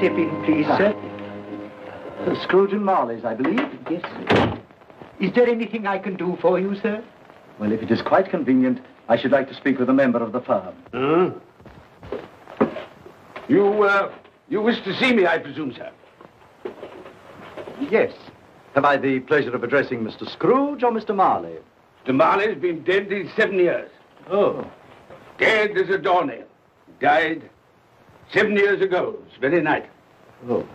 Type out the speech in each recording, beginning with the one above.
step in, please, sir? Scrooge and Marley's, I believe. Yes, sir. Is there anything I can do for you, sir? Well, if it is quite convenient, I should like to speak with a member of the firm. You wish to see me, I presume, sir? Yes. Have I the pleasure of addressing Mr. Scrooge or Mr. Marley? Mr. Marley's been dead these 7 years. Oh. Dead as a doornail. Died 7 years ago, this very night. Oh.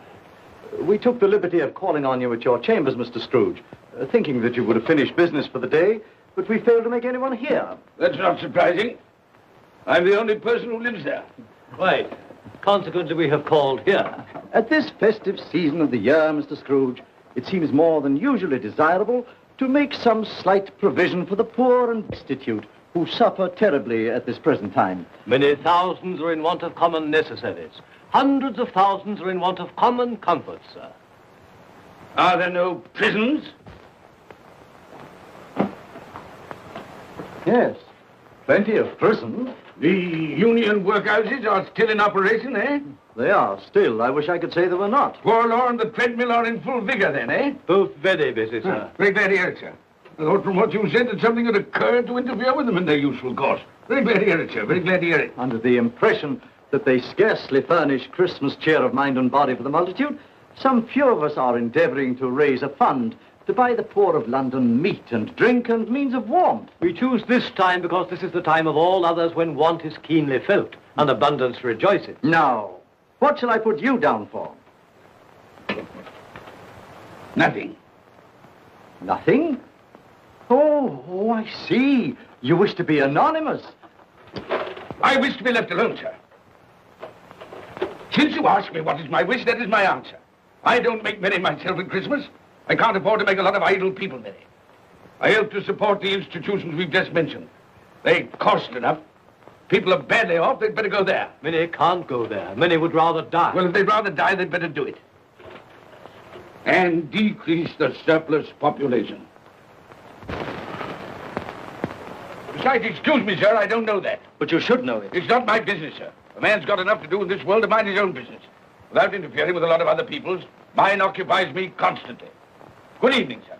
We took the liberty of calling on you at your chambers, Mr. Scrooge, thinking that you would have finished business for the day, but we failed to make anyone here. That's not surprising. I'm the only person who lives there. Right. Consequently, we have called here. At this festive season of the year, Mr. Scrooge, it seems more than usually desirable to make some slight provision for the poor and destitute who suffer terribly at this present time. Many thousands are in want of common necessaries. Hundreds of thousands are in want of common comforts, sir. Are there no prisons? Yes, plenty of prisons. The union workhouses are still in operation, eh? They are still. I wish I could say they were not. Forlorn, the treadmill are in full vigor then, eh? Both very busy, sir. Very glad to hear it, sir. I thought from what you said that something had occurred to interfere with them in their useful course. Very glad to hear it, sir. Very glad to hear it. Under the impression that they scarcely furnish Christmas cheer of mind and body for the multitude, some few of us are endeavoring to raise a fund to buy the poor of London meat and drink and means of warmth. We choose this time because this is the time of all others when want is keenly felt and abundance rejoices. Now, what shall I put you down for? Nothing. Nothing? Oh, I see. You wish to be anonymous. I wish to be left alone, sir. Since you ask me what is my wish, that is my answer. I don't make merry myself at Christmas. I can't afford to make a lot of idle people merry. I help to support the institutions we've just mentioned. They cost enough. People are badly off, they'd better go there. Many can't go there. Many would rather die. Well, if they'd rather die, they'd better do it. And decrease the surplus population. Besides, excuse me, sir, I don't know that. But you should know it. It's not my business, sir. A man's got enough to do in this world to mind his own business. Without interfering with a lot of other people's, mine occupies me constantly. Good evening, sir.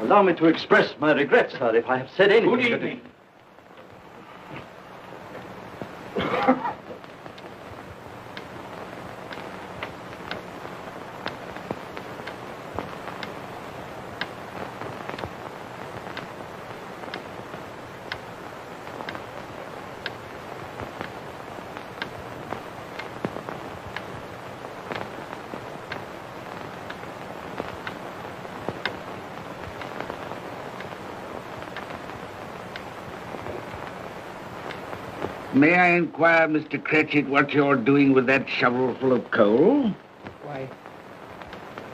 Allow me to express my regrets, sir, if I have said anything. Good evening. May I inquire, Mr. Cratchit, what you're doing with that shovel full of coal? Why,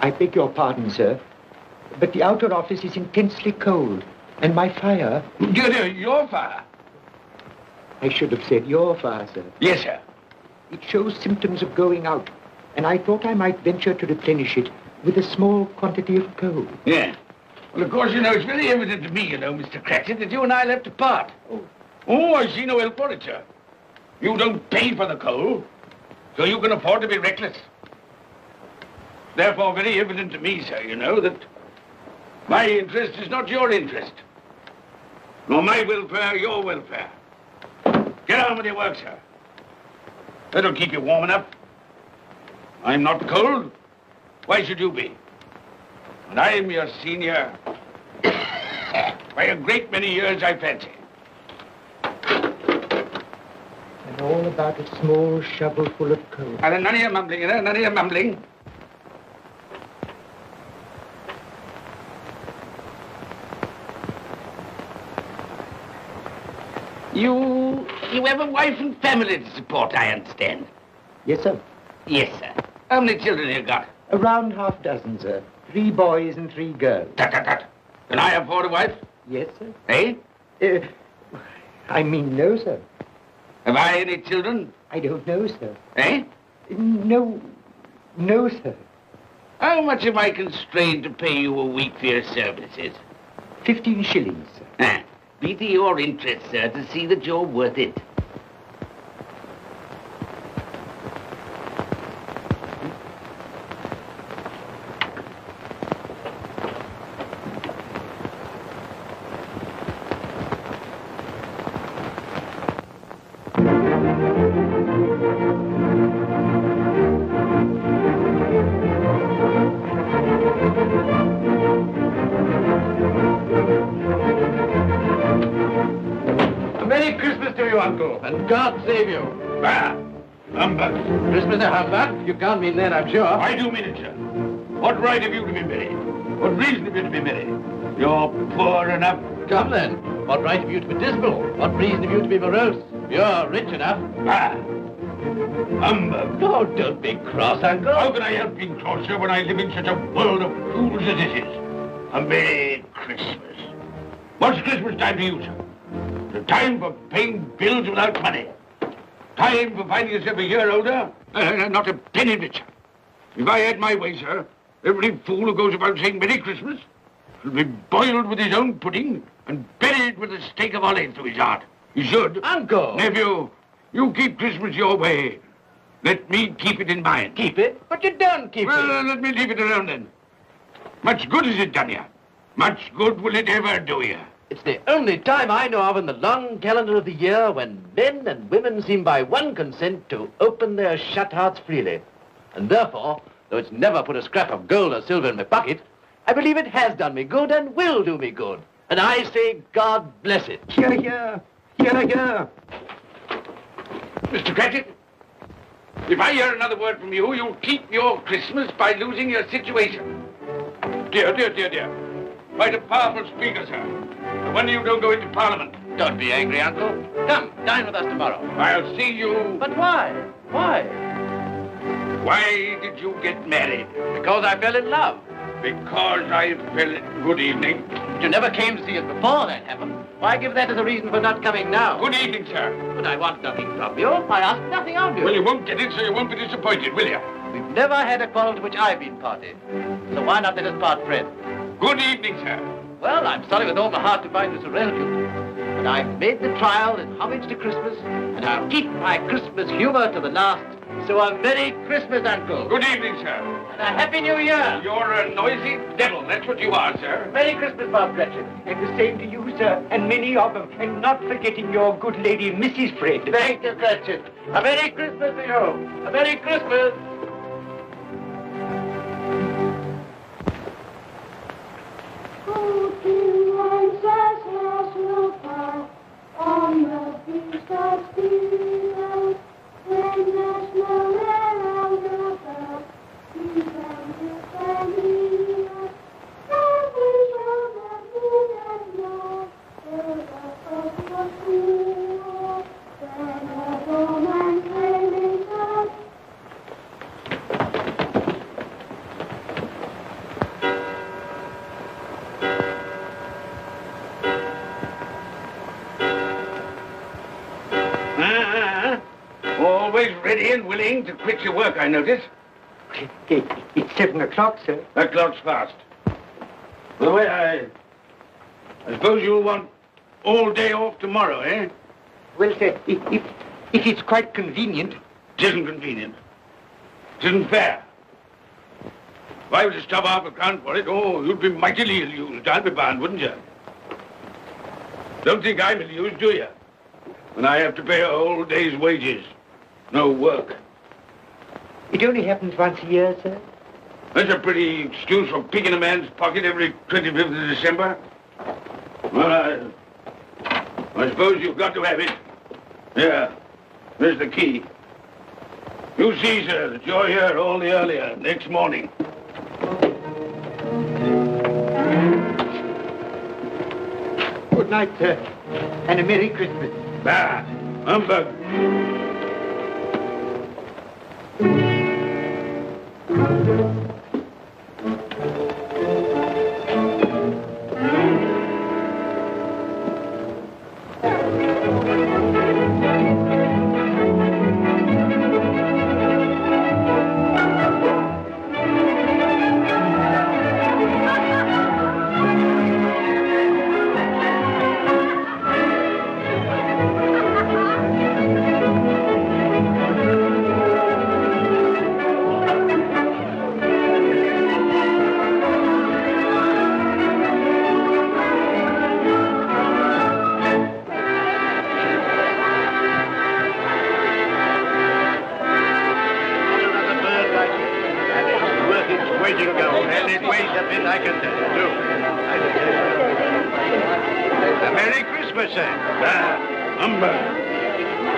I beg your pardon, sir, but the outer office is intensely cold, and my fire... Dear, your fire? I should have said your fire, sir. Yes, sir. It shows symptoms of going out, and I thought I might venture to replenish it with a small quantity of coal. Yeah. Well, of course, it's very evident to me, Mr. Cratchit, that you and I left apart. Oh, I see no help for it, sir. You don't pay for the coal, so you can afford to be reckless. Therefore, very evident to me, sir, that my interest is not your interest. Nor my welfare, your welfare. Get on with your work, sir. That'll keep you warm enough. I'm not cold. Why should you be? And I'm your senior by a great many years, I fancy. And all about a small shovel full of coal. And none of your mumbling, none of your mumbling. You have a wife and family to support, I understand. Yes, sir. Yes, sir. How many children have you got? Around half a dozen, sir. 3 boys and 3 girls. Tut, tut, tut. Can I afford a wife? Yes, sir. Eh? I mean, no, sir. Have I any children? I don't know, sir. Eh? No, sir. How much am I constrained to pay you a week for your services? 15 shillings, sir. be to your interest, sir, to see that you're worth it. And God save you. Bah! Humbug. Christmas a humbug? You can't mean that, I'm sure. I do mean it, sir. What right have you to be merry? What reason have you to be merry? You're poor enough. Come then. What right have you to be dismal? What reason have you to be morose? You're rich enough. Ah! Humbug. Oh, don't be cross, Uncle. How can I help being cross, sir, when I live in such a world of fools as this is? A Merry Christmas. What's Christmas time to you, sir? The time for paying bills without money. Time for finding yourself a year older. Not a penny of it, sir. If I had my way, sir, every fool who goes about saying Merry Christmas should be boiled with his own pudding and buried with a stake of olive through his heart. He should. Uncle! Nephew, you keep Christmas your way. Let me keep it in mine. Keep it? But you don't keep it. Well, let me leave it alone then. Much good has it done you? Much good will it ever do you? It's the only time I know of in the long calendar of the year when men and women seem by one consent to open their shut hearts freely. And therefore, though it's never put a scrap of gold or silver in my pocket, I believe it has done me good and will do me good. And I say, God bless it. Hear, hear. Hear, hear. Mr. Cratchit, if I hear another word from you, you'll keep your Christmas by losing your situation. Dear, dear, dear, dear. Quite a powerful speaker, sir. No wonder you don't go into Parliament. Don't be angry, Uncle. Come, dine with us tomorrow. I'll see you... But why? Why? Why did you get married? Because I fell in love. Because I fell... Good evening. But you never came to see us before, that happened. Why give that as a reason for not coming now? Good evening, sir. But I want nothing from you. I ask nothing of you. Well, you won't get it, so you won't be disappointed, will you? We've never had a quarrel to which I've been party. So why not let us part friends? Good evening, sir. Well, I'm sorry with all my heart to find this irrelevant. But I've made the trial in homage to Christmas, and I'll keep my Christmas humor to the last. So a Merry Christmas, Uncle. Good evening, sir. And a Happy New Year. You're a noisy devil, that's what you are, sir. Merry Christmas, Bob Cratchit. And the same to you, sir, and many of them. And not forgetting your good lady, Mrs. Fred. Thank you, Cratchit. A Merry Christmas to you. A Merry Christmas. On the beach of steel, when the snow around the bell, he can stand here. And we shall not be that long, till the first was cool. Then the woman came inside. Always ready and willing to quit your work, I notice. It's 7 o'clock, sir. That clock's fast. By the way, I suppose you'll want all day off tomorrow, eh? Well, sir, if it's quite convenient. It isn't convenient. It isn't fair. If I were to stop half a crown for it, oh, you'd be mightily ill-used, I'll be bound, wouldn't you? Don't think I'm ill-used, do you? When I have to pay a whole day's wages. No work. It only happens once a year, sir. That's a pretty excuse for picking a man's pocket every 25th of December. Well, I suppose you've got to have it. Yeah, there's the key. You see, sir, that you're here all the earlier next morning. Good night, sir, and a Merry Christmas. Bah, humbug. you go. And it weighs a bit, I can tell you, too. A Merry Christmas, sir. Humbug.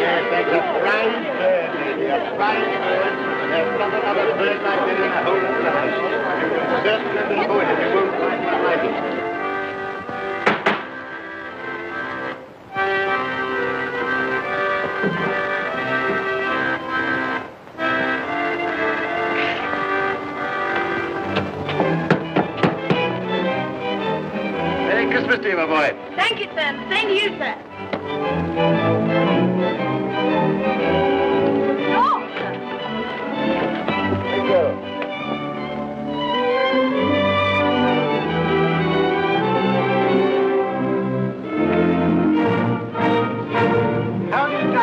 Yes, that's a fine bird, lady, a fine bird. There's not another bird like that in the whole of the house. You will certainly be good if you won't find one like it. Merry Christmas to you, my boy. Thank you, sir. Same to you, sir. Oh, sir. Thank you. How do you do?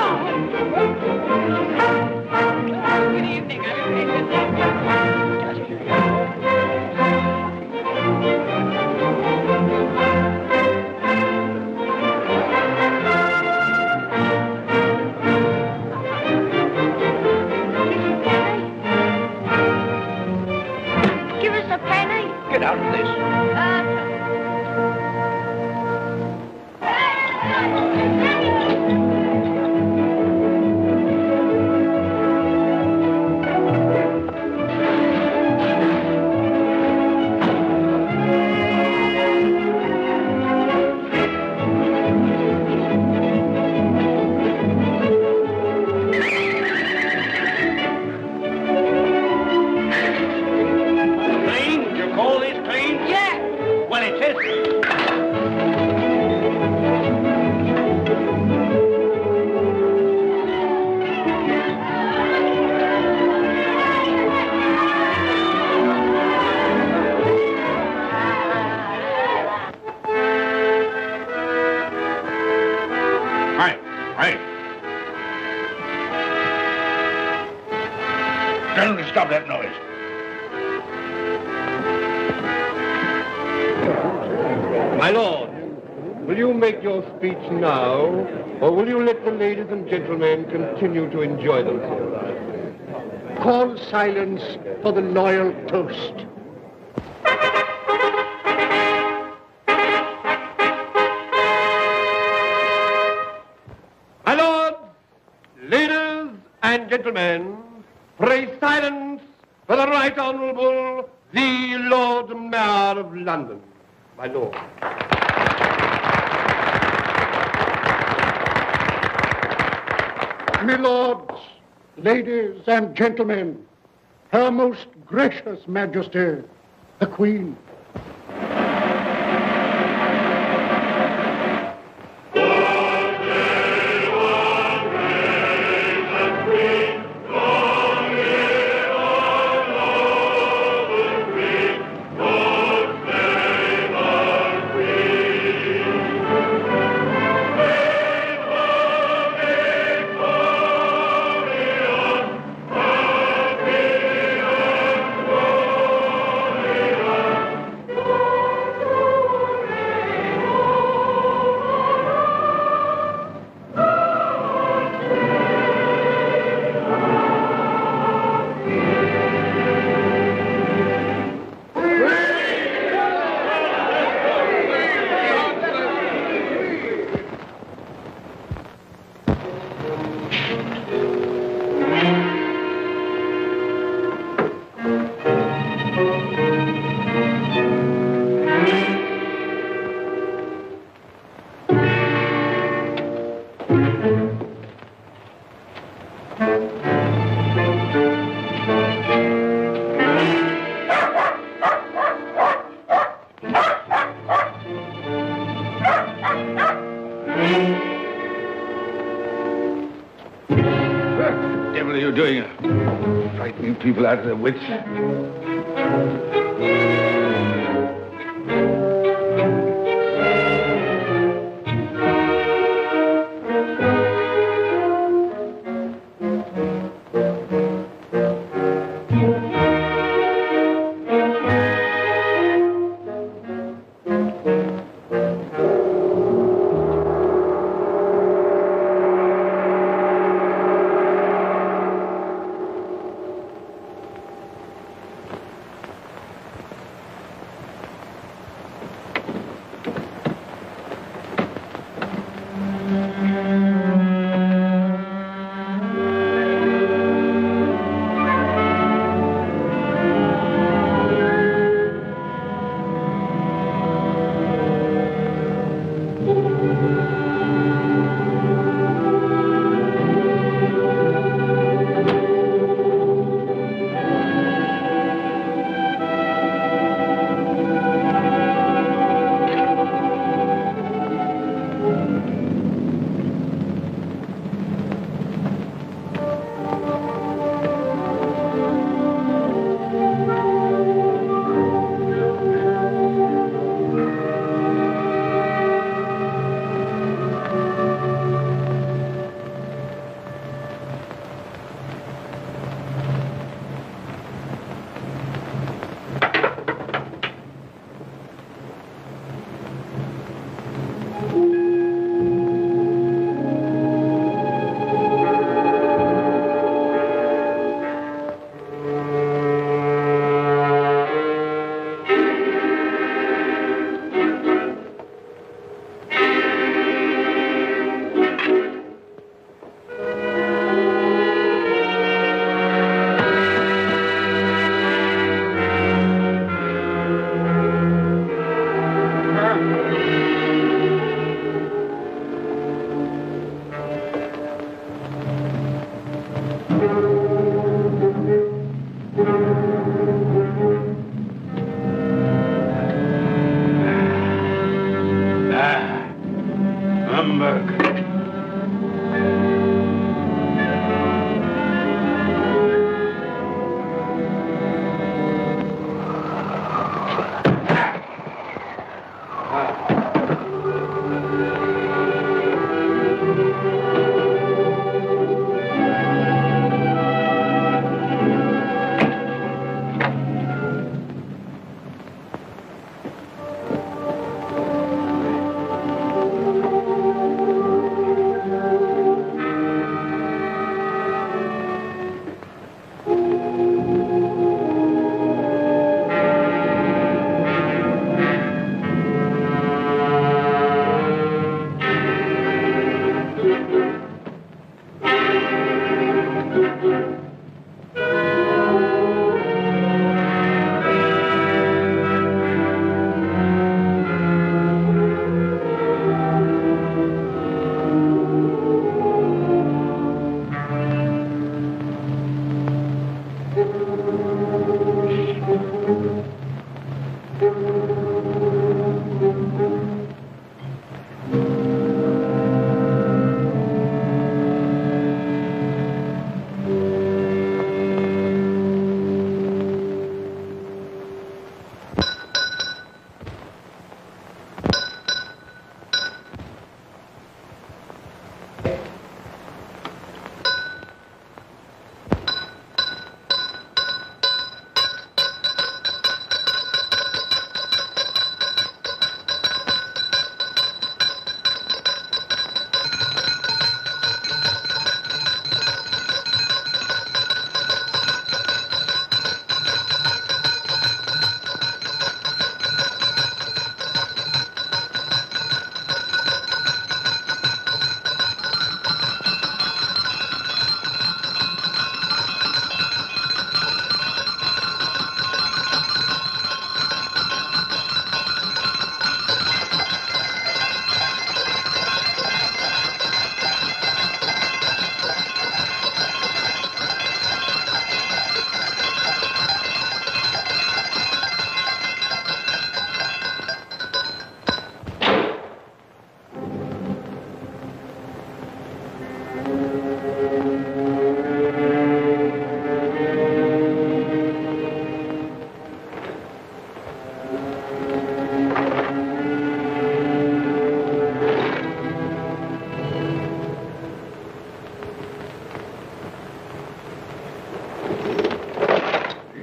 Good evening, Give us a penny. Get out of this. Clean? You call this clean? Yeah. Well, it is. Right. Tell them to stop that noise. My lord, will you make your speech now, or will you let the ladies and gentlemen continue to enjoy themselves? Call silence for the loyal toast. My lords, ladies and gentlemen, pray silence for the Right Honourable the Lord Mayor of London. My lord. My lords, ladies and gentlemen, Her Most Gracious Majesty, the Queen. What the devil are you doing? Frightening people out of their wits.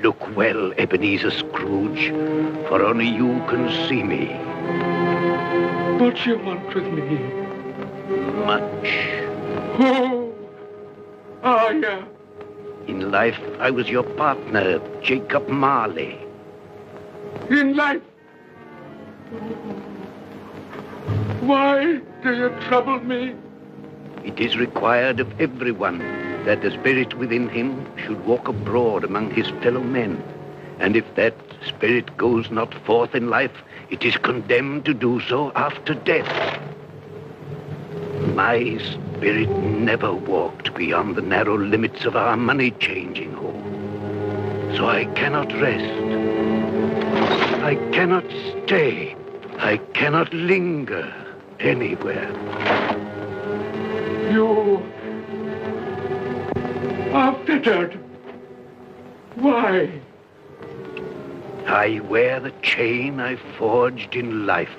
Look well, Ebenezer Scrooge, for only you can see me. What you want with me? Much. Oh, yeah. In life, I was your partner, Jacob Marley. In life? Why do you trouble me? It is required of everyone that the spirit within him should walk abroad among his fellow men. And if that spirit goes not forth in life, it is condemned to do so after death. My spirit never walked beyond the narrow limits of our money-changing hall. So I cannot rest. I cannot stay. I cannot linger anywhere. You are fettered. Why? I wear the chain I forged in life.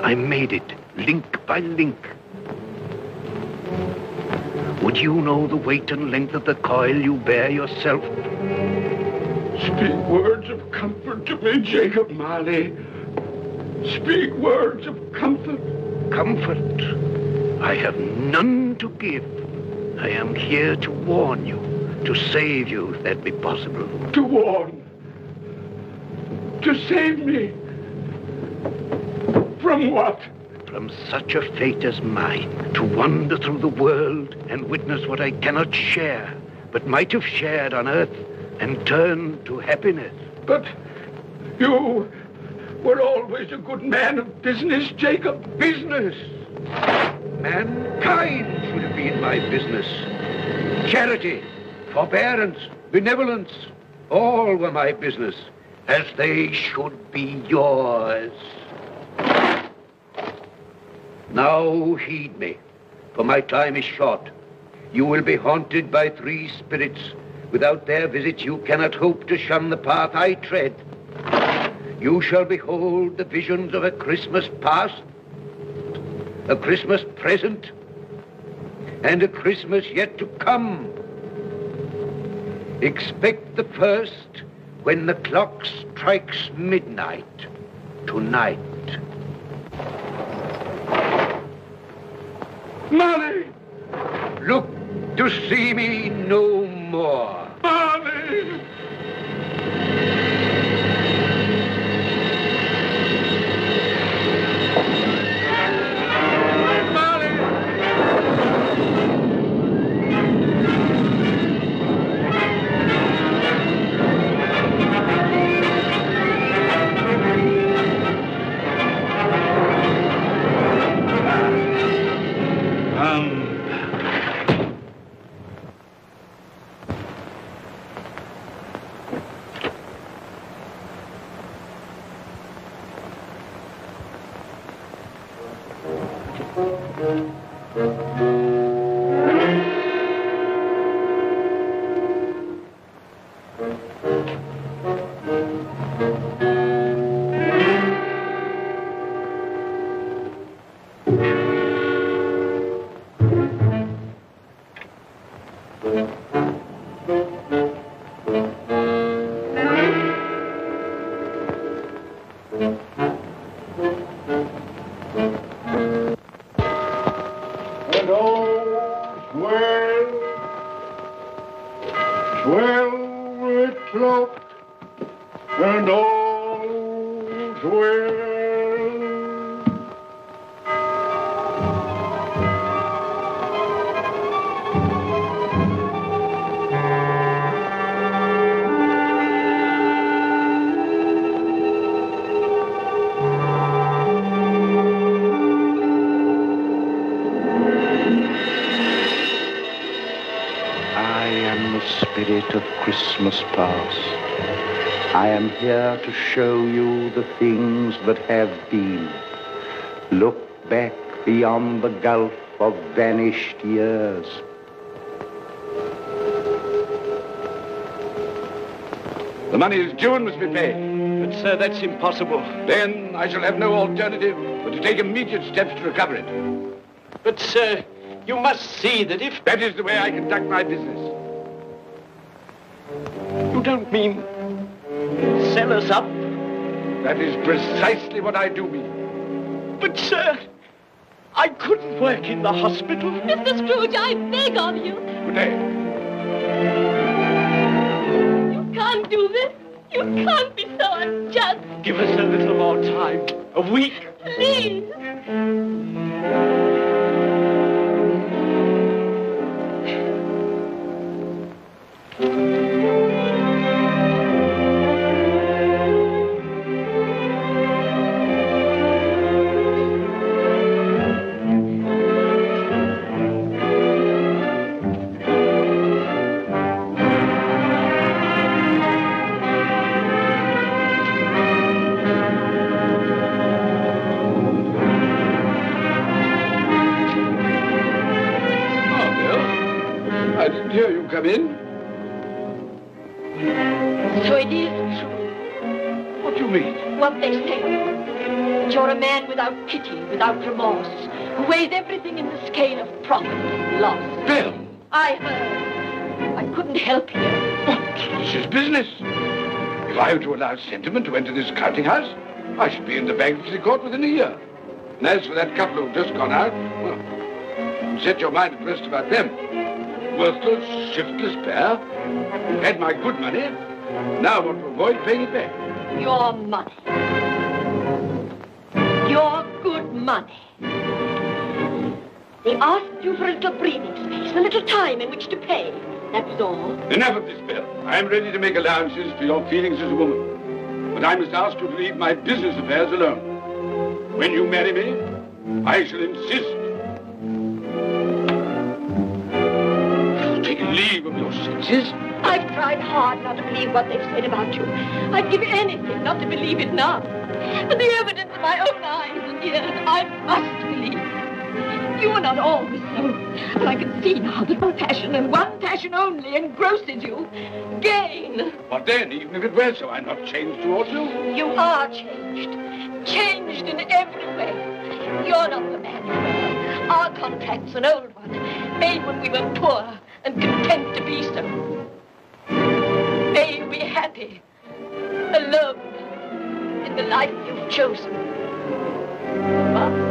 I made it link by link. Would you know the weight and length of the coil you bear yourself? Speak words of comfort to me, Jacob Marley. Speak words of comfort. Comfort? I have none to give. I am here to warn you, to save you if that be possible. To warn? To save me? From what? From such a fate as mine, to wander through the world and witness what I cannot share, but might have shared on earth and turn to happiness. But you were always a good man of business, Jacob. Business? Mankind should have been my business. Charity, forbearance, benevolence, all were my business, as they should be yours. Now heed me, for my time is short. You will be haunted by three spirits. Without their visits, you cannot hope to shun the path I tread. You shall behold the visions of a Christmas past, a Christmas present, and a Christmas yet to come. Expect the first when the clock strikes midnight tonight. Marley! Look to see me no more. Marley! And all's well, 12 o'clock, and all's well. I am the spirit of Christmas past. I am here to show you the things that have been. Look back beyond the gulf of vanished years. The money is due and must be paid. But, sir, that's impossible. Then I shall have no alternative but to take immediate steps to recover it. But, sir, you must see that if... That is the way I conduct my business. You don't mean... sell us up? That is precisely what I do mean. But, sir, I couldn't work in the hospital. Mr. Scrooge, I beg of you. Good day. You can't do this. You can't be so unjust. Give us a little more time. A week. Please. I didn't hear you come in. So it is true, What do you mean? what they say. That you're a man without pity, without remorse, who weighs everything in the scale of profit and loss. Bill! I heard. I couldn't help you. But this is business. If I were to allow sentiment to enter this counting house, I should be in the bankruptcy court within a year. And as for that couple who've just gone out, well, set your mind at rest about them. Worthless, shiftless pair. Had my good money. Now want to avoid paying it back. Your money. Your good money. They asked you for a little breathing space, a little time in which to pay. That was all. Enough of this, Bill. I'm ready to make allowances for your feelings as a woman. But I must ask you to leave my business affairs alone. When you marry me, I shall insist. You've taken leave of your senses. I've tried hard not to believe what they've said about you. I'd give anything not to believe it now. But the evidence of my own eyes and ears, I must believe. You are not always so. But I can see now that one passion and one passion only engrosses you. Gain. What then, even if it were so, I'm not changed towards you. You are changed. Changed in every way. You're not the man you were. Our contract's an old one, made when we were poor and content to be so. May you be happy, alone, in the life you've chosen. Goodbye.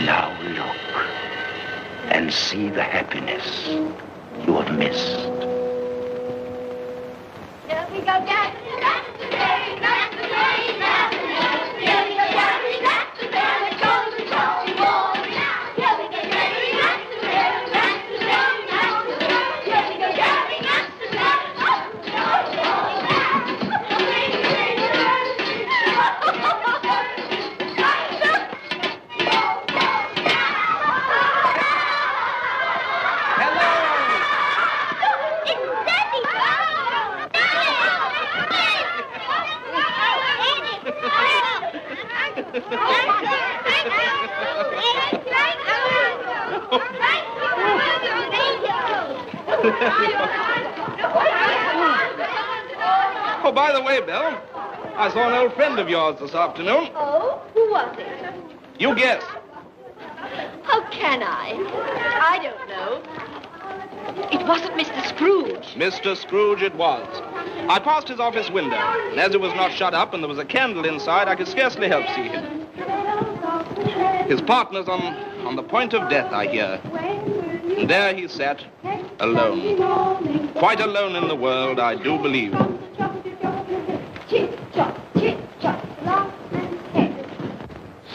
Now look and see the happiness you have missed. Here we go, Dad. That's the day, that's the day, that's the day. Here we go, Daddy, that's the day. The golden show war. Here we go, Daddy, that's the day, that's the day, that's the day. Here we go, Daddy, that's the day. Oh, by the way, Bill, I saw an old friend of yours this afternoon. Oh? Who was it? You guess. How can I? I don't know. It wasn't Mr. Scrooge. Mr. Scrooge it was. I passed his office window, and as it was not shut up and there was a candle inside, I could scarcely help see him. His partner's on the point of death, I hear. And there he sat, alone. Quite alone in the world, I do believe.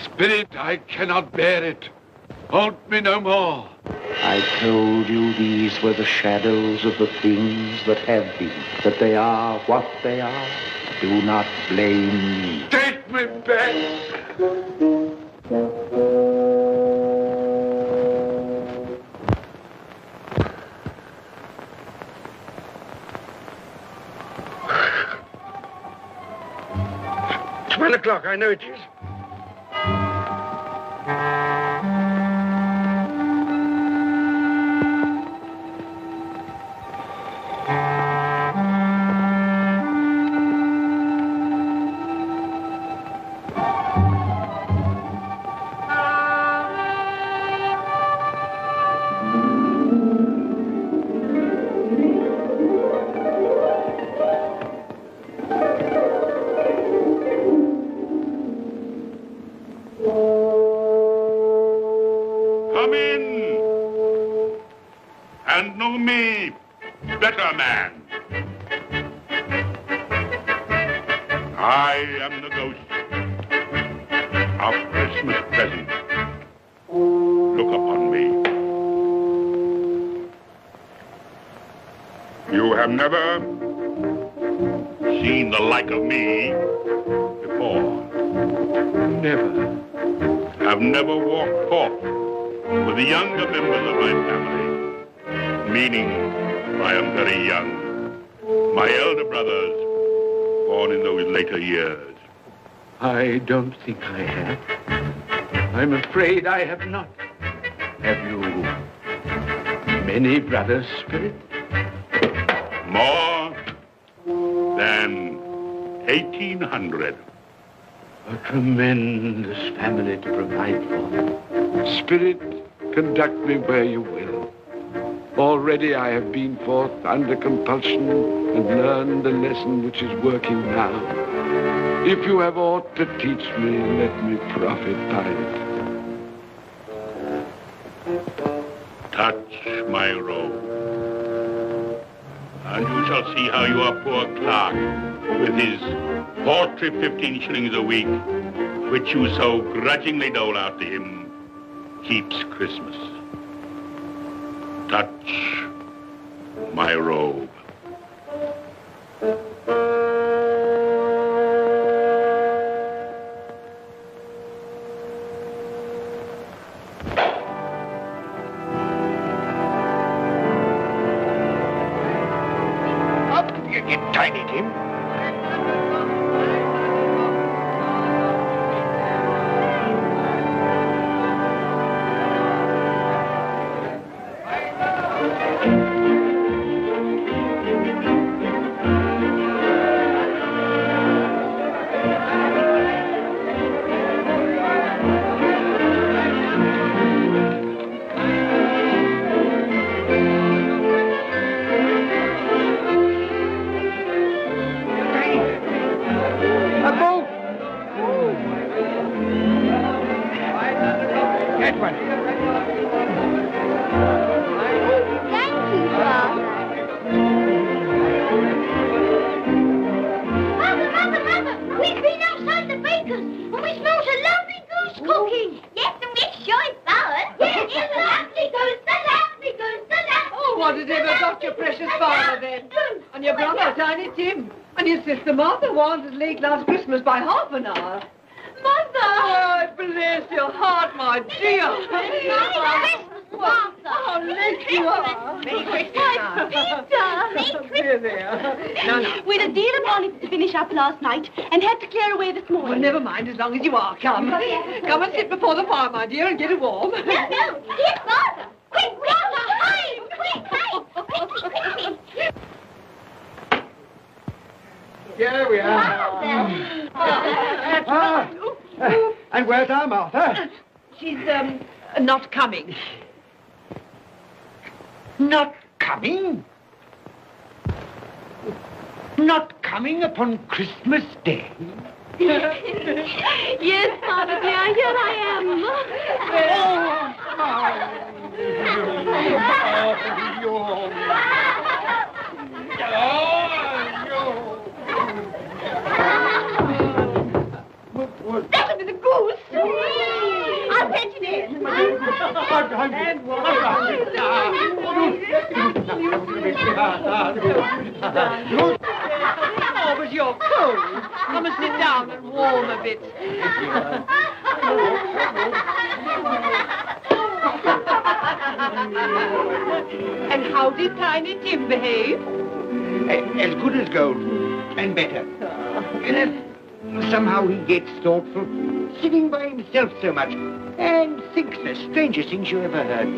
Spirit, I cannot bear it. Haunt me no more. I told you these were the shadows of the things that have been, that they are what they are. Do not blame me. Take me back. $12 I know it is. Come in and know me, better man. I am the ghost of Christmas present. Look upon me. You have never seen the like of me before. Never. I've never walked forth with the younger members of my family, meaning I am very young. My elder brothers, born in those later years. I don't think I have. I'm afraid I have not. Have you many brothers, Spirit? More than 1,800. A tremendous family to provide for. Spirit, conduct me where you will. Already I have been forth under compulsion and learned the lesson which is working now. If you have aught to teach me, let me profit by it. Touch my robe, and you shall see how your poor clerk, with his paltry 15 shillings a week, which you so grudgingly dole out to him, keeps Christmas. Touch my robe. Up, you tiny Tim. Last Christmas by half an hour. Mother! Oh, bless your heart, my dear. Martha. Oh, Nick, you are. Merry Christmas, My Peter. Merry Christmas. No. We had a deal of bonnets to finish up last night and had to clear away this morning. Well, never mind, as long as you are. Come. Come and sit before the fire, my dear, and get it warm. No, get Father. Quick, quick. Here we are. And where's our Martha? She's, not coming. Not coming? Not coming upon Christmas Day? Yes, Father dear, here I am. That'll be the goose. I'll fetch it in. Oh, but you're cold. Come and sit down and warm a bit. And how did Tiny Tim behave? As good as gold, and better. Somehow he gets thoughtful, sitting by himself so much, and thinks the strangest things you ever heard.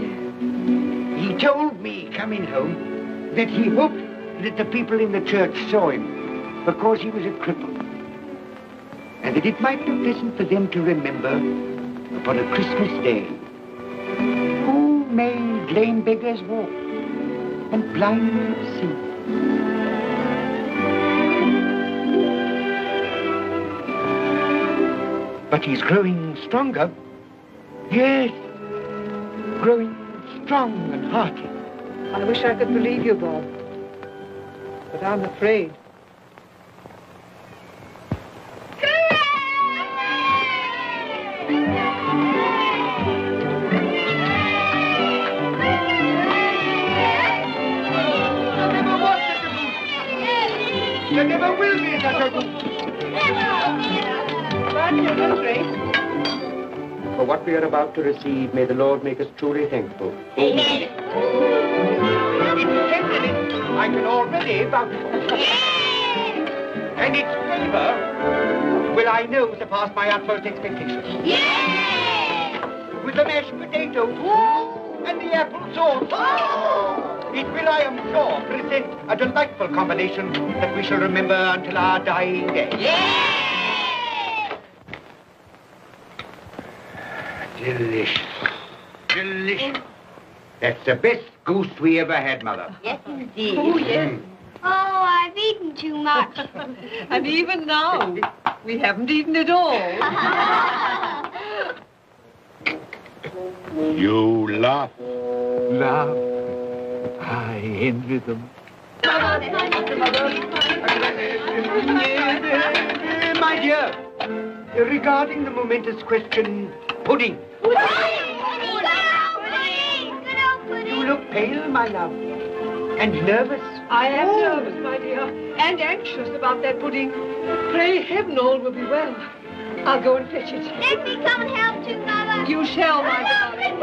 He told me, coming home, that he hoped that the people in the church saw him, because he was a cripple. And that it might be pleasant for them to remember, upon a Christmas day, who made lame beggars walk, and blind men see. But he's growing stronger. Yes, growing strong and hearty. I wish I could believe you, Bob. But I'm afraid. There never will be such a goose. For what we are about to receive, may the Lord make us truly thankful. Amen. I can already vouch for. And its flavor will, I know, surpass my utmost expectations. With the mashed potato and the apple sauce, it will, I am sure, present a delightful combination that we shall remember until our dying day. Delicious. Delicious. That's the best goose we ever had, Mother. Yes, indeed. Oh, yes. Oh, I've eaten too much. And even now, we haven't eaten it all. You laugh. Laugh. I envy them. My dear, regarding the momentous question, pudding. You look pale, my love, and nervous. I am nervous, my dear, and anxious about that pudding. Pray heaven all will be well. I'll go and fetch it. Let me come and help too, Mother. You shall, my darling.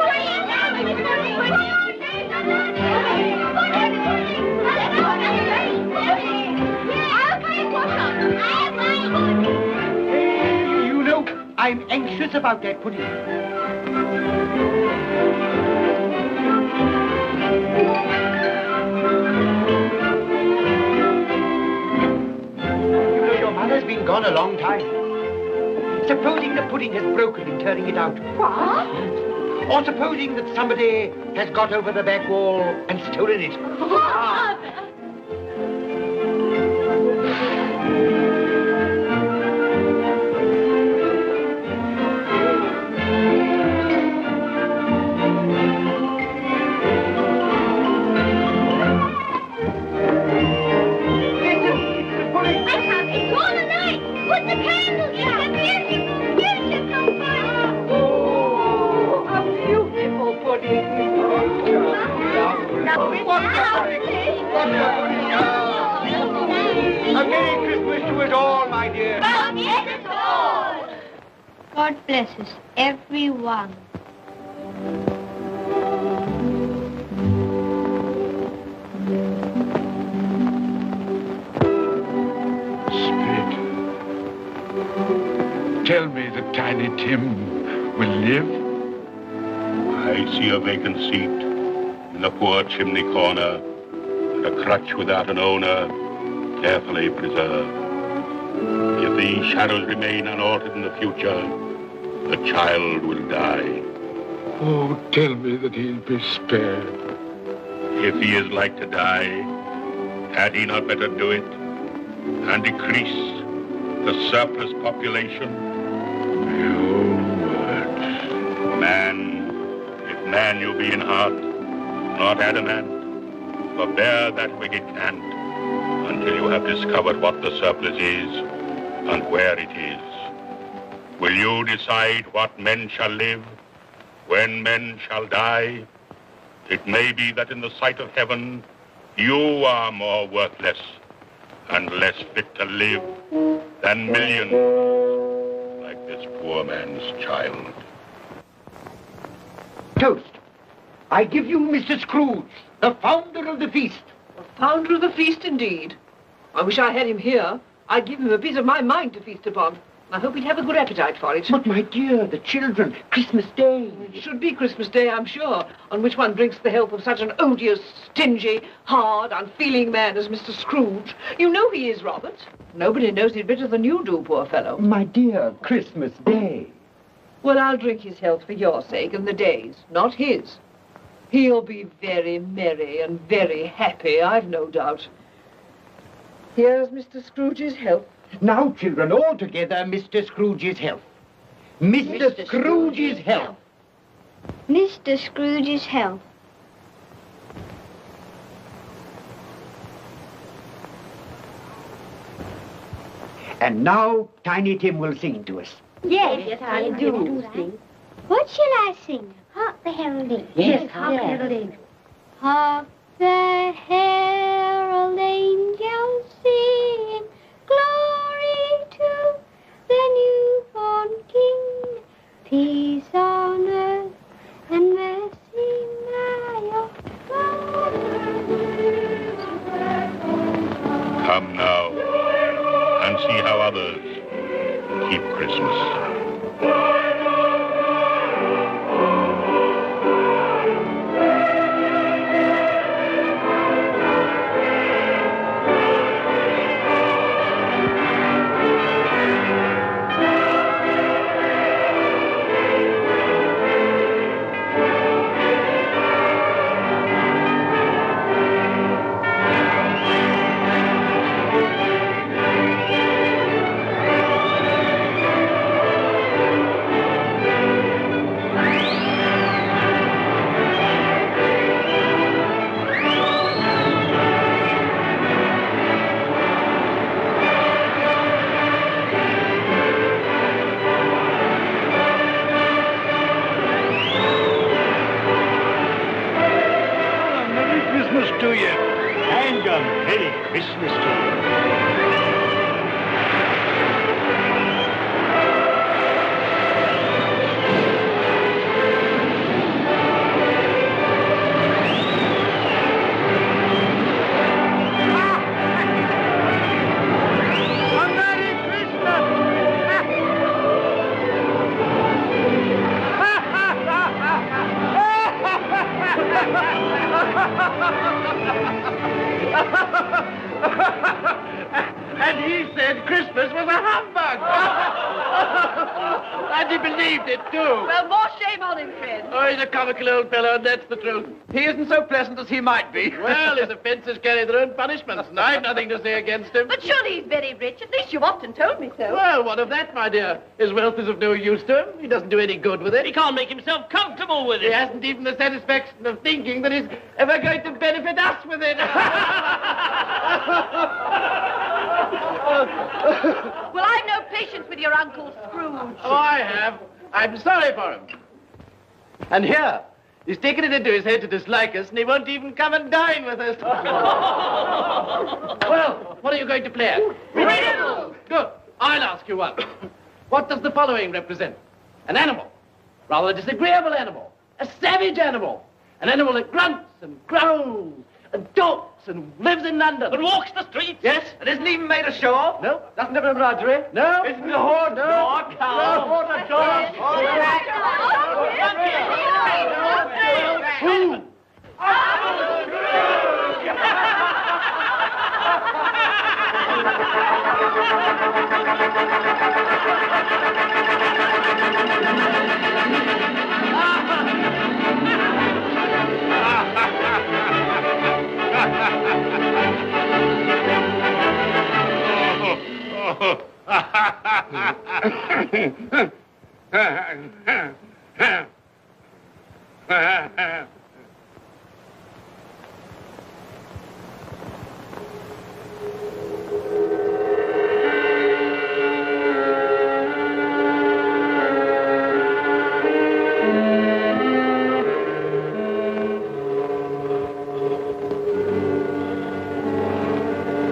You know, I'm anxious about that pudding. You know, your mother's been gone a long time. Supposing the pudding has broken in turning it out. What? Or supposing that somebody has got over the back wall and stolen it. A Merry Christmas to us all, my dear. God bless us, everyone. tell me that Tiny Tim will live? I see a vacant seat in the poor chimney corner, and a crutch without an owner, carefully preserved. If these shadows remain unaltered in the future, the child will die. Oh, tell me that he'll be spared. If he is like to die, had he not better do it and decrease the surplus population? Your words. Man, if man you be in heart, not adamant, forbear that wicked cant until you have discovered what the surplus is and where it is. Will you decide what men shall live, when men shall die? It may be that in the sight of heaven, you are more worthless and less fit to live than millions like this poor man's child. Toast. I give you Mr. Scrooge, the founder of the feast. The founder of the feast, indeed. I wish I had him here. I'd give him a piece of my mind to feast upon. I hope he'd have a good appetite for it. But, my dear, the children, Christmas Day. It should be Christmas Day, I'm sure, on which one drinks the health of such an odious, stingy, hard, unfeeling man as Mr. Scrooge. You know he is, Robert. Nobody knows it better than you do, poor fellow. My dear, Christmas Day. Well, I'll drink his health for your sake and the day's, not his. He'll be very merry and very happy, I've no doubt. Here's Mr. Scrooge's health. Now, children, all together, Mr. Scrooge's health. Mr. Scrooge's health. Mr. Scrooge's health. And now, Tiny Tim will sing to us. Yes, I do sing. What shall I sing? Hark the heralding. Yes, hark the heralding. Hark the herald angels sing, glory to the newborn King, peace on earth and mercy nigh of God. Come now and see how others keep Christmas. And he said Christmas was a humbug. And he believed it, too. Well, more shame on him, friend. Oh, he's a comical old fellow, and that's the truth. He isn't so pleasant as he might be. Well, his offences carry their own punishments, and I've nothing to say against him. But surely he's very rich. At least you've often told me so. Well, what of that, my dear? His wealth is of no use to him. He doesn't do any good with it. He can't make himself comfortable with it. He hasn't even the satisfaction of thinking that he's ever going to benefit us with it. Well, I've no patience with your Uncle Scrooge. Oh, I have. I'm sorry for him. And here, he's taken it into his head to dislike us, and he won't even come and dine with us. Well, what are you going to play at? Riddles! Good. I'll ask you one. What does the following represent? An animal. Rather a disagreeable animal. A savage animal. An animal that grunts and growls and talks walks and lives in London. And walks the streets? Yes. And isn't even made a show of? No, doesn't have an embroidery. No. Isn't a horn? No. No, cow. No, not at all. Who?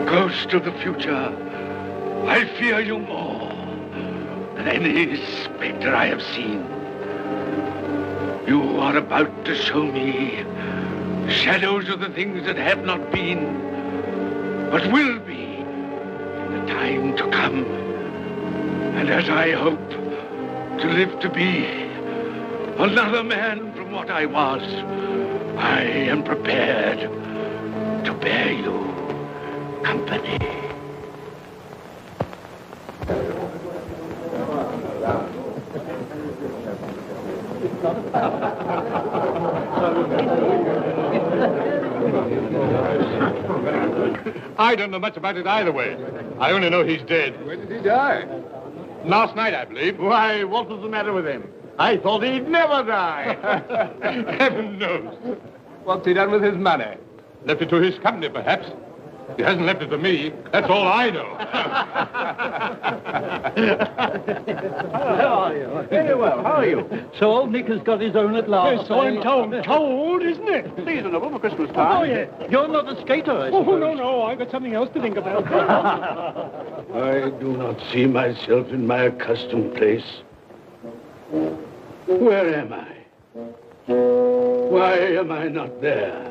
Ghost of the future, I fear you more than any spectre I have seen. You are about to show me shadows of the things that have not been, but will be in the time to come. And as I hope to live to be another man from what I was, I am prepared to bear you company. I don't know much about it either way. I only know he's dead. When did he die? Last night, I believe. Why, what was the matter with him? I thought he'd never die. Heaven knows. What's he done with his money? Left it to his company, perhaps. He hasn't left it to me. That's all I know. How are you? Very well. How are you? So old Nick has got his own at last. So I'm told. Cold, isn't it? Seasonable for Christmas time. Oh, yeah. You're not a skater, I suppose. Oh, no. I've got something else to think about. I do not see myself in my accustomed place. Where am I? Why am I not there?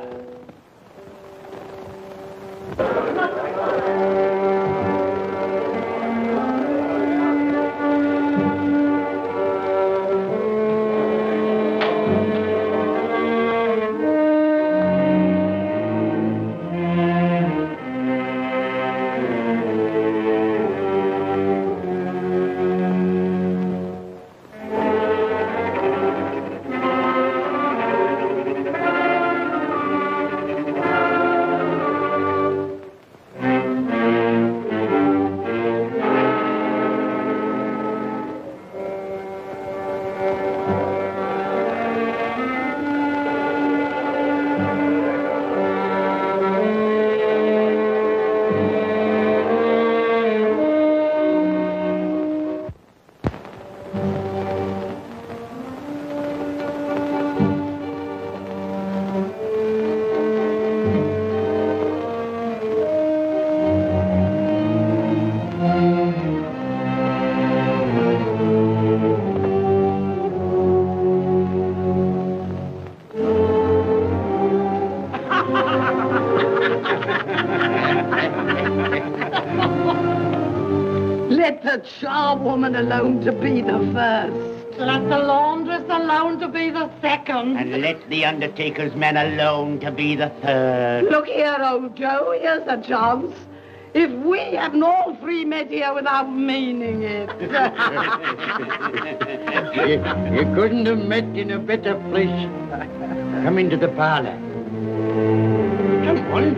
Let the charwoman alone to be the first. Let the laundress alone to be the second. And let the undertaker's man alone to be the third. Look here, old Joe, here's a chance. If we hadn't all three met here without meaning it. You couldn't have met in a better place. Come into the parlor. Come on.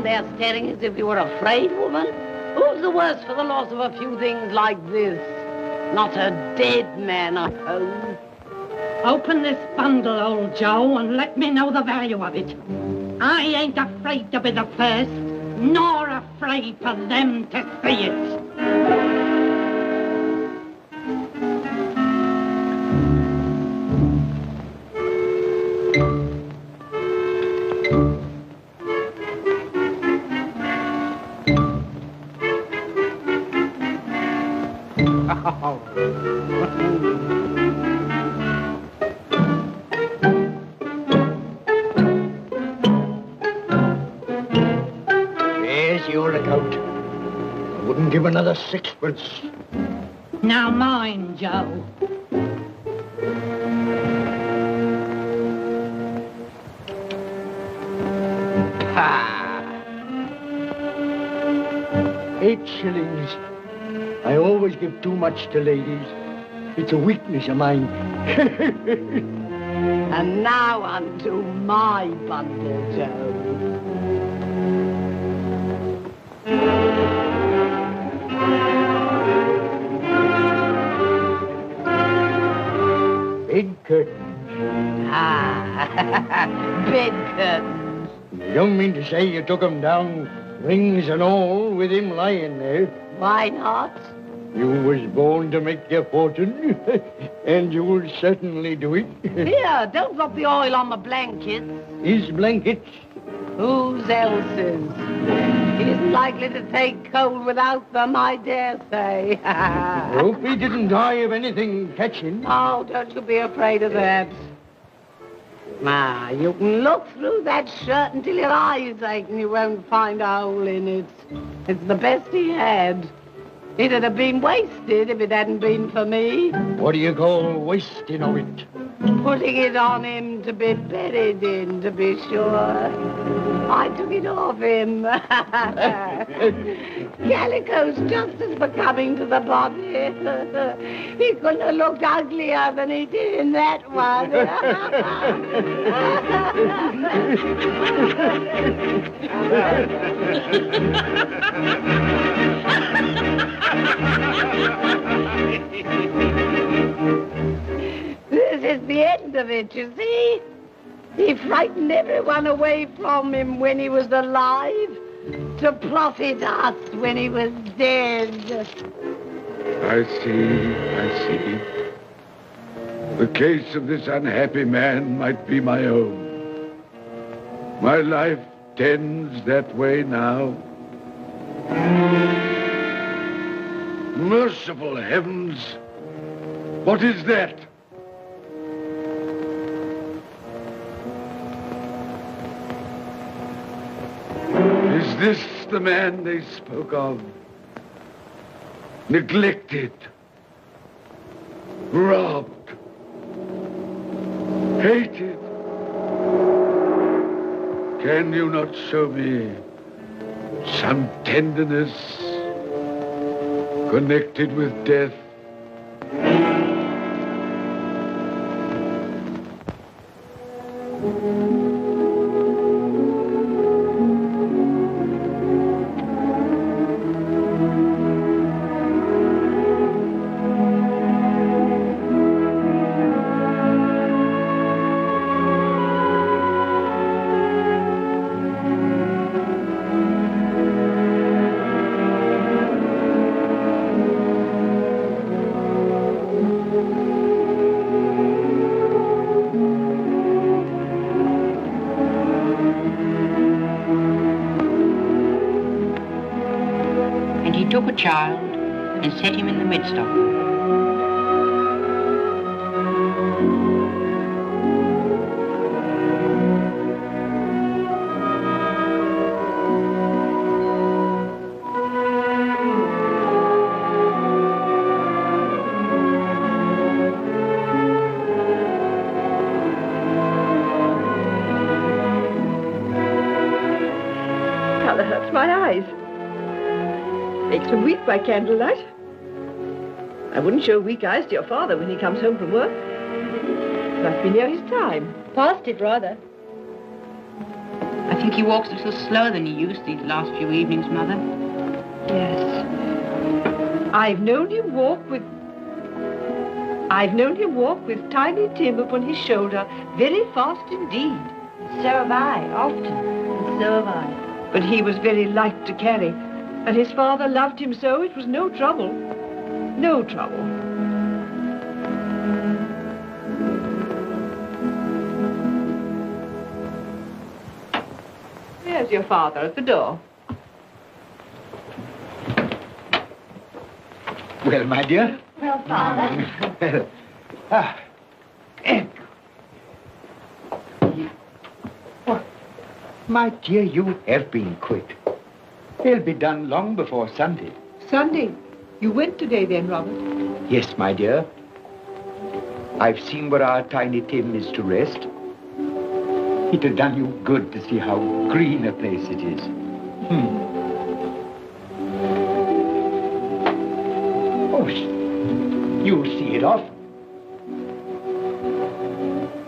There staring as if you were afraid, woman? Who's the worse for the loss of a few things like this? Not a dead man, I hope. Open this bundle, old Joe, and let me know the value of it. I ain't afraid to be the first, nor afraid for them to see it. give another sixpence. Now mind, Joe. Ah. 8 shillings. I always give too much to ladies. It's a weakness of mine. And now unto my bundle, Joe. Bed curtains. Ah, bed curtains. You don't mean to say you took 'em down, rings and all, with him lying there? Why not? You was born to make your fortune, and you will certainly do it. Here, don't drop the oil on my blankets. His blankets? Whose else's? He isn't likely to take cold without them, I dare say. Hope he didn't die of anything catching. Oh, don't you be afraid of that. You can look through that shirt until your eyes ache and you won't find a hole in it. It's the best he had. It'd have been wasted if it hadn't been for me. What do you call wasting of it? Putting it on him to be buried in, to be sure. I took it off him. Calico's just as becoming to the body. He couldn't have looked uglier than he did in that one. This is the end of it, you see. He frightened everyone away from him when he was alive to profit us when he was dead. I see. The case of this unhappy man might be my own. My life tends that way now. Merciful heavens! What is that? Is this the man they spoke of? Neglected, robbed, hated. Can you not show me some tenderness connected with death? Took a child and set him in the midst of them. Colour hurts my eyes. Makes me weep by candlelight. I wouldn't show weak eyes to your father when he comes home from work. Must be near his time. Past it, rather. I think he walks a little slower than he used these last few evenings, Mother. Yes. I've known him walk with Tiny Tim upon his shoulder, very fast indeed. So have I, often. And so have I. But he was very light to carry. And his father loved him so it was no trouble. No trouble. There's your father at the door. Well, my dear. Well, Father. Well, my dear, you have been quick. They'll be done long before Sunday. Sunday. You went today then, Robert? Yes, my dear. I've seen where our tiny Tim is to rest. It'll done you good to see how green a place it is. Oh, you'll see it off.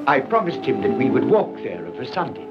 I promised him that we would walk there of a Sunday.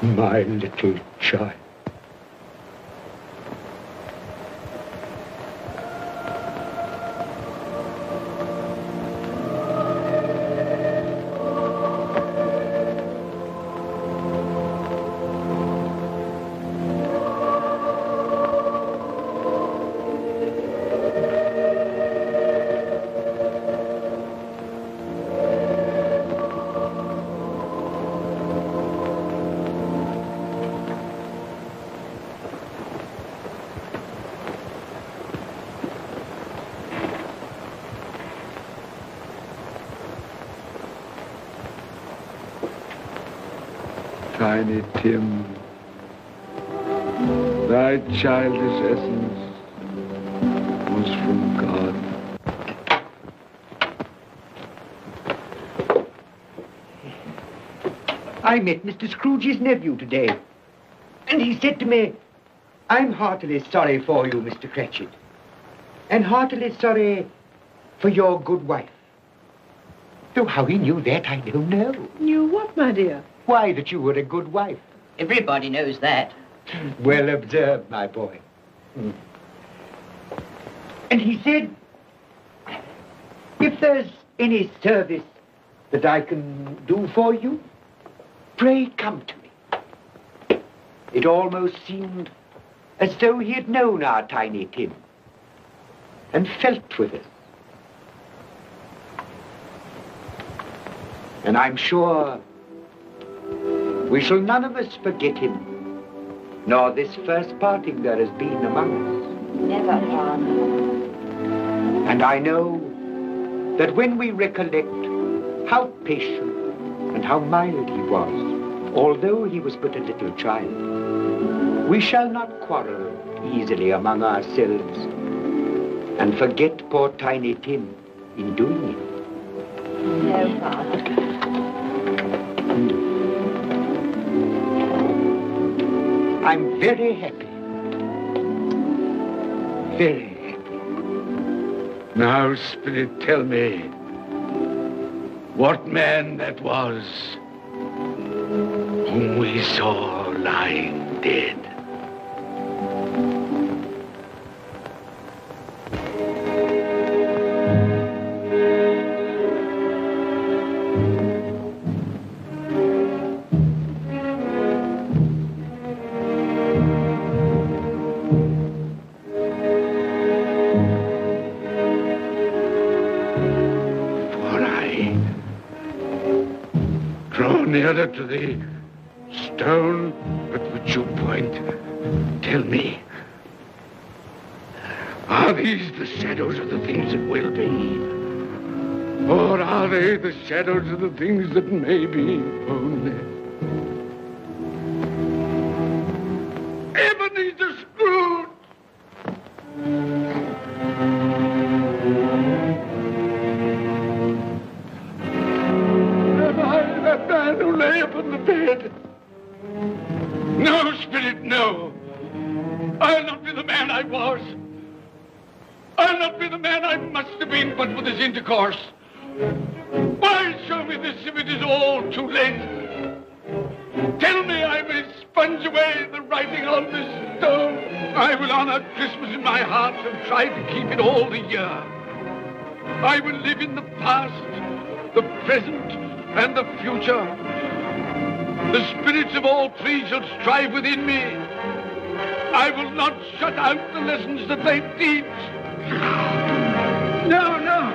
My little child. Tiny Tim, thy childish essence was from God. I met Mr. Scrooge's nephew today, and he said to me, I'm heartily sorry for you, Mr. Cratchit, and heartily sorry for your good wife. Though how he knew that, I don't know. Knew what, my dear? Why, that you were a good wife. Everybody knows that. Well observed, my boy. And he said, if there's any service that I can do for you, pray come to me. It almost seemed as though he had known our tiny Tim and felt with us. And I'm sure we shall none of us forget him, nor this first parting there has been among us. Never, Father. And I know that when we recollect how patient and how mild he was, although he was but a little child, we shall not quarrel easily among ourselves and forget poor tiny Tim in doing it. No, Father. I'm very happy. Very happy. Now, Spirit, tell me what man that was whom we saw lying dead. Nearer to the stone at which you point. Tell me, Are these the shadows of the things that will be? Or are they the shadows of the things that may be only? Ebenezer Scrooge! Am I that man who lay upon the bed? No, Spirit, no. I'll not be the man I was. I'll not be the man I must have been but for this intercourse. Why show me this if it is all too late? Tell me I may sponge away the writing on this stone. I will honor Christmas in my heart and try to keep it all the year. I will live in the past, the present, and the future. The spirits of all three shall strive within me. I will not shut out the lessons that they teach. No, no.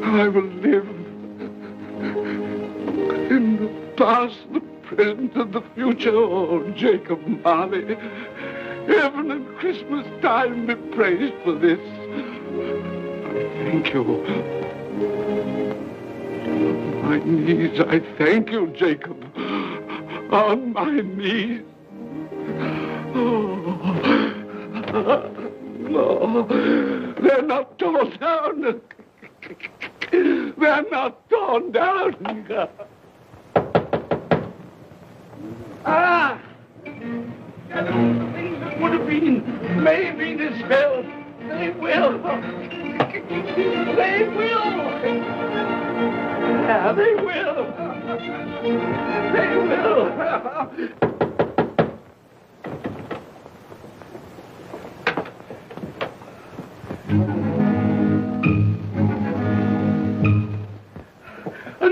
I will live in the past, the present, and the future. Oh, Jacob Marley, heaven and Christmas time be praised for this. I thank you. On my knees, I thank you, Jacob. On my knees. Oh, they're not torn down. They're not torn down. Ah! Shadows of things that would have been may be dispelled. They will. They will. Yeah, they will. They will.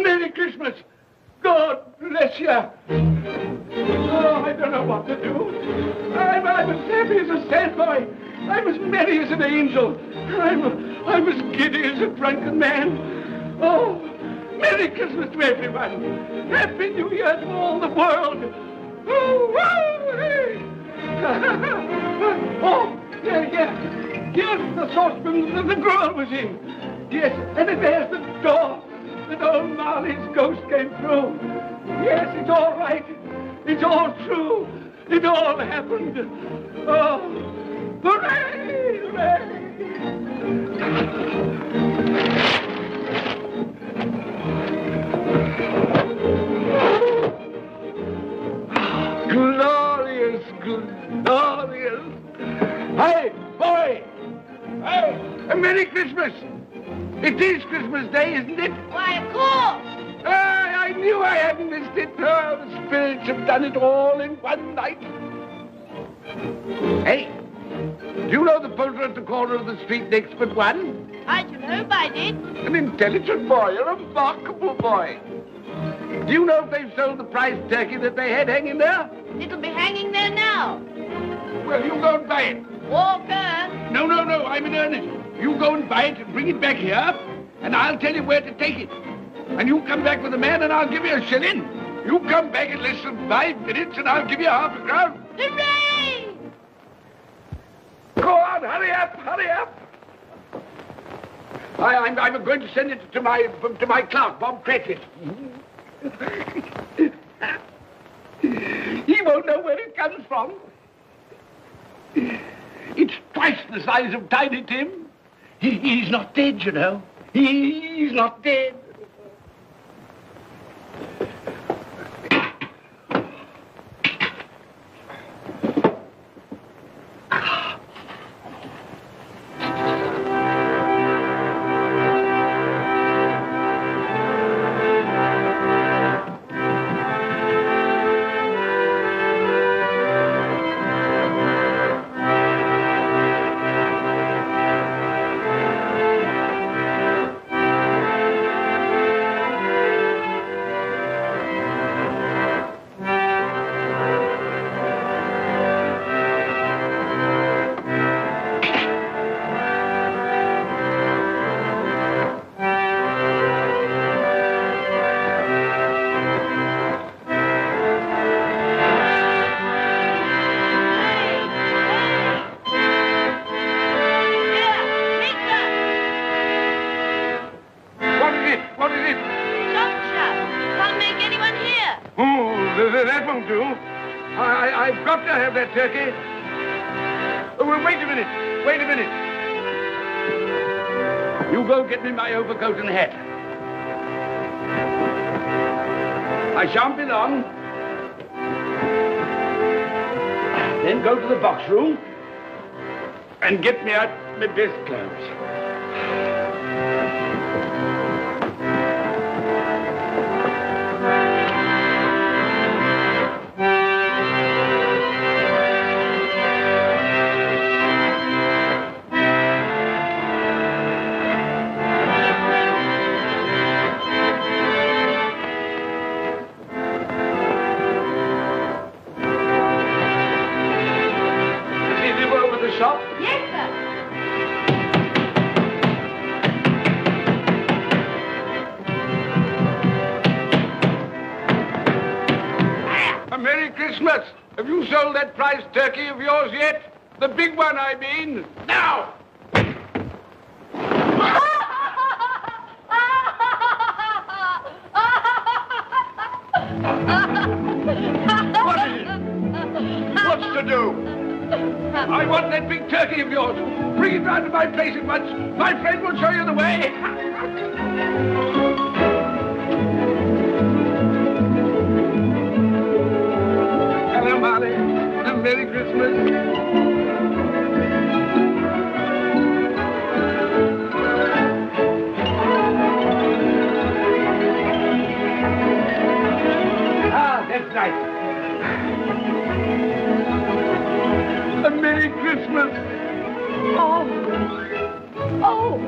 Merry Christmas. God bless you. Oh, I don't know what to do. I'm as happy as a sandboy. I'm as merry as an angel. I'm as giddy as a drunken man. Oh, Merry Christmas to everyone. Happy New Year to all the world. Oh, hey. Oh, yeah. Here's the saucepan that the girl was in. Yes, and there's the door that old Marley's ghost came through. Yes, it's all right. It's all true. It all happened. Oh, hooray, hooray. Glorious, glorious. Hey, boy. Hey, a Merry Christmas. It is Christmas Day, isn't it? Why, of course. I knew I hadn't missed it. Oh, the spirits have done it all in one night. Hey, do you know the poulterer at the corner of the street next but one? I should hope I did. An intelligent boy, a remarkable boy. Do you know if they've sold the prize turkey that they had hanging there? It'll be hanging there now. Well, you go and buy it. Walker. No, I'm in earnest. You go and buy it and bring it back here, and I'll tell you where to take it. And you come back with the man, and I'll give you a shilling. You come back in less than 5 minutes, and I'll give you half a crown. Hooray! Go on, hurry up. I'm going to send it to my clerk, Bob Cratchit. He won't know where it comes from. It's twice the size of Tiny Tim. He's not dead, you know. He's not dead. That won't do. I've got to have that turkey. Oh, well, wait a minute. Wait a minute. You go get me my overcoat and hat. I shan't be long. Then go to the box room and get me out my best clothes. Christmas! Have you sold that prize turkey of yours yet? The big one, I mean. Now! What is it? What's to do? I want that big turkey of yours. Bring it round to my place at once. My friend will show you the way. Hello, Molly. Merry Christmas. Ah, that's nice. A Merry Christmas. Oh. Oh.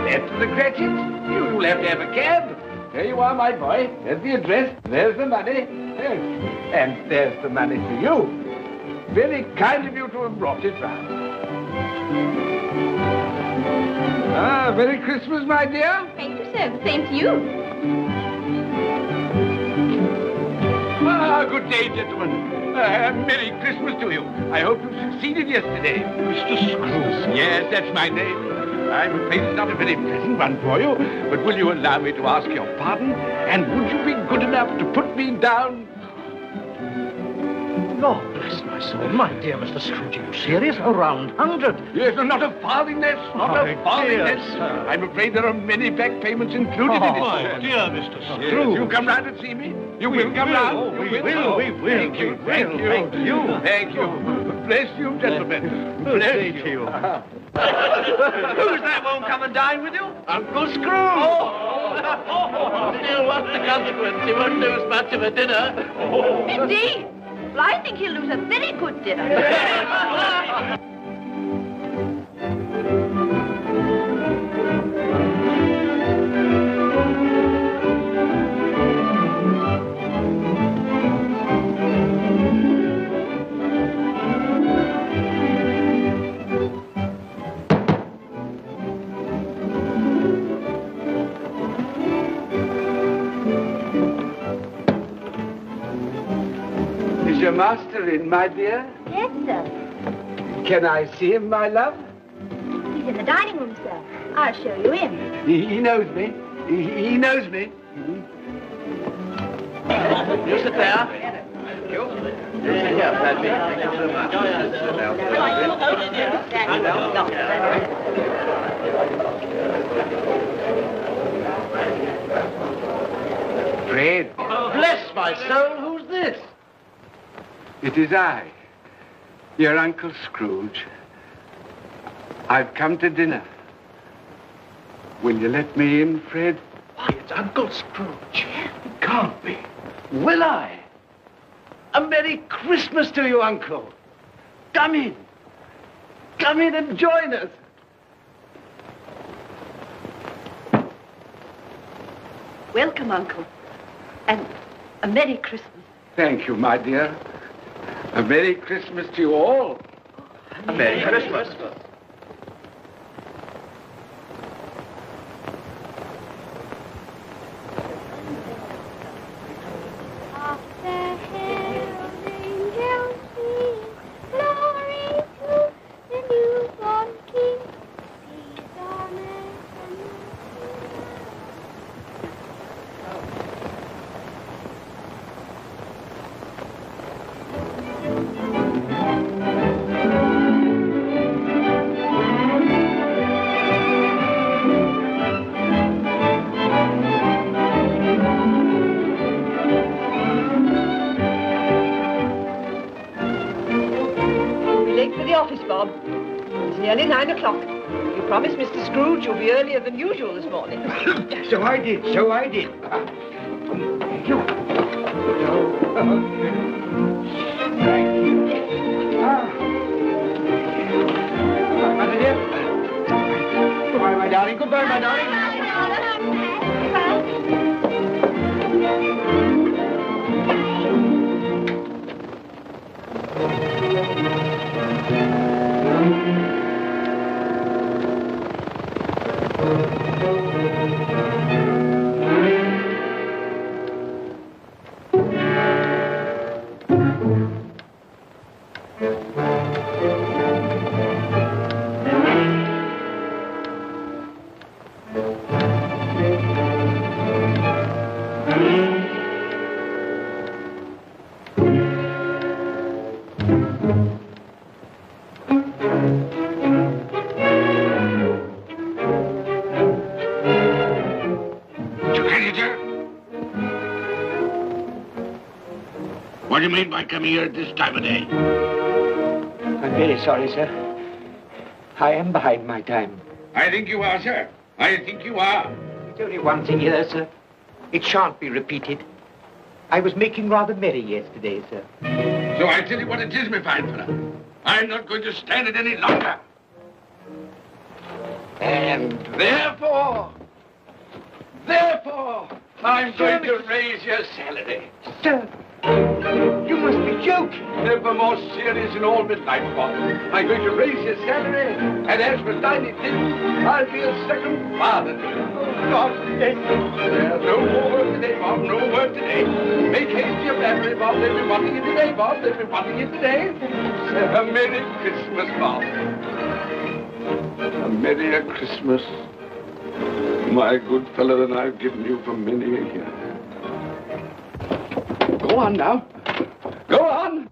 After the Cratchits, you'll have to have a cab. There you are, my boy. There's the address. There's the money. Yes. And there's the money for you. Very kind of you to have brought it round. Ah, Merry Christmas, my dear. Thank you, sir. The same to you. Ah, good day, gentlemen. Merry Christmas to you. I hope you succeeded yesterday. Mr. Scrooge. Yes, that's my name. I'm afraid it's not a very pleasant one for you, but will you allow me to ask your pardon? And would you be good enough to put me down? Lord bless my soul. My dear Mr. Scrooge, are you serious? A round 100? Yes, not a farthing less. Not a farthing less. I'm afraid there are many back payments included in it. My dear Mr. Scrooge. Yes, you come round and see me. You will come round. We will. Thank you. Thank you. Thank you. Bless you, gentlemen. Bless you. Who's that won't come and dine with you? Uncle Scrooge! Still, what's the consequence? He won't lose much of a dinner. Indeed. Well, I think he'll lose a very good dinner. Is your master in, my dear? Yes, sir. Can I see him, my love? He's in the dining room, sir. I'll show you in. He knows me. He knows me. You sit there. Thank you. Here, Paddy. Thank you so much. Fred. Bless my soul, who's this? It is I, your Uncle Scrooge. I've come to dinner. Will you let me in, Fred? Why, it's Uncle Scrooge. It can't be. Will I? A Merry Christmas to you, Uncle. Come in. Come in and join us. Welcome, Uncle. And a Merry Christmas. Thank you, my dear. A Merry Christmas to you all. A Merry Christmas. Nearly 9 o'clock. You promised Mr. Scrooge you'll be earlier than usual this morning. So I did. Thank you. Thank you. Mother dear. Goodbye, my darling. Goodbye, my darling. What do you mean by coming here at this time of day? I'm very sorry, sir. I am behind my time. I think you are, sir. I think you are. It's only once a year, sir. It shan't be repeated. I was making rather merry yesterday, sir. So I tell you what it is, my fine fellow. I'm not going to stand it any longer. And therefore, I'm going to raise your salary. Sir, you must be joking. Never more serious in all my life, Bob. I'm going to raise your salary, and as for tiny things, I'll be a second father to you. God bless you. No more work today, Bob. No work today. Make haste to your family, Bob. They'll be wanting you today, Bob. They'll be wanting you today. A Merry Christmas, Bob. A Merry Christmas, my good fellow, than I've given you for many a year. Go on now. Go on.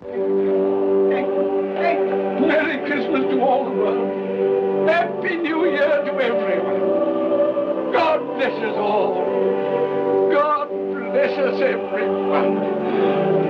Merry Christmas to all the world. Happy New Year to everyone. God bless us all. God bless us everyone.